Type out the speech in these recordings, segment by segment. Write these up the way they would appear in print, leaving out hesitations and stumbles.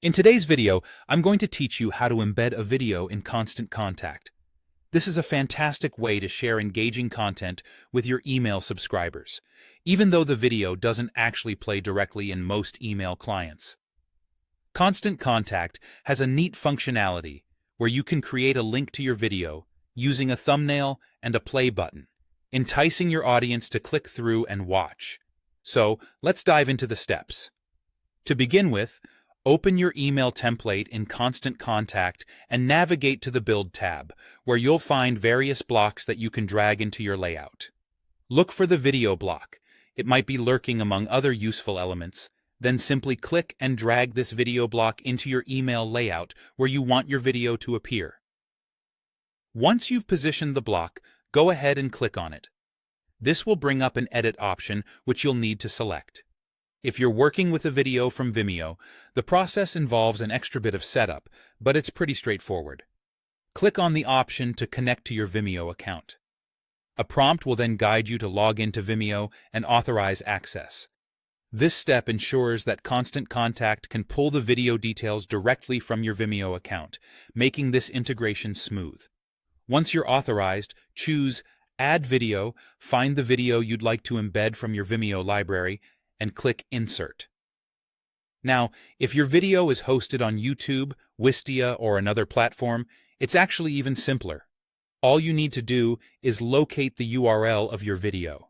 In today's video, I'm going to teach you how to embed a video in Constant Contact. This is a fantastic way to share engaging content with your email subscribers, even though the video doesn't actually play directly in most email clients. Constant Contact has a neat functionality where you can create a link to your video using a thumbnail and a play button, enticing your audience to click through and watch. So, let's dive into the steps. To begin with, open your email template in Constant Contact and navigate to the Build tab, where you'll find various blocks that you can drag into your layout. Look for the video block. It might be lurking among other useful elements. Then simply click and drag this video block into your email layout where you want your video to appear. Once you've positioned the block, go ahead and click on it. This will bring up an edit option which you'll need to select. If you're working with a video from Vimeo, the process involves an extra bit of setup, but it's pretty straightforward. Click on the option to connect to your Vimeo account. A prompt will then guide you to log into Vimeo and authorize access. This step ensures that Constant Contact can pull the video details directly from your Vimeo account, making this integration smooth. Once you're authorized, choose Add Video, find the video you'd like to embed from your Vimeo library, and click Insert. Now, if your video is hosted on YouTube, Wistia, or another platform, it's actually even simpler. All you need to do is locate the URL of your video,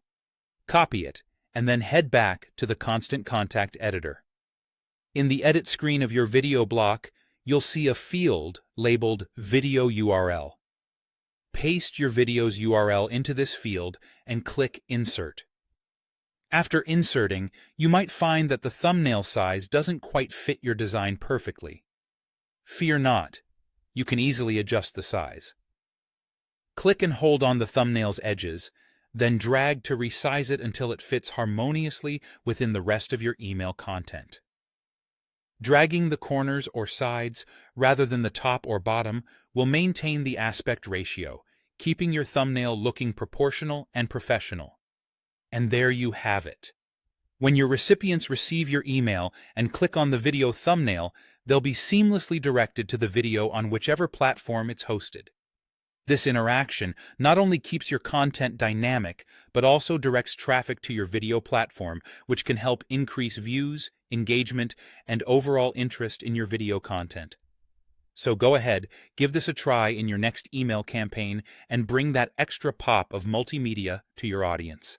copy it, and then head back to the Constant Contact editor. In the edit screen of your video block, you'll see a field labeled Video URL. Paste your video's URL into this field and click Insert. After inserting, you might find that the thumbnail size doesn't quite fit your design perfectly. Fear not, you can easily adjust the size. Click and hold on the thumbnail's edges, then drag to resize it until it fits harmoniously within the rest of your email content. Dragging the corners or sides, rather than the top or bottom, will maintain the aspect ratio, keeping your thumbnail looking proportional and professional. And there you have it. When your recipients receive your email and click on the video thumbnail, they'll be seamlessly directed to the video on whichever platform it's hosted. This interaction not only keeps your content dynamic, but also directs traffic to your video platform, which can help increase views, engagement, and overall interest in your video content. So go ahead, give this a try in your next email campaign, and bring that extra pop of multimedia to your audience.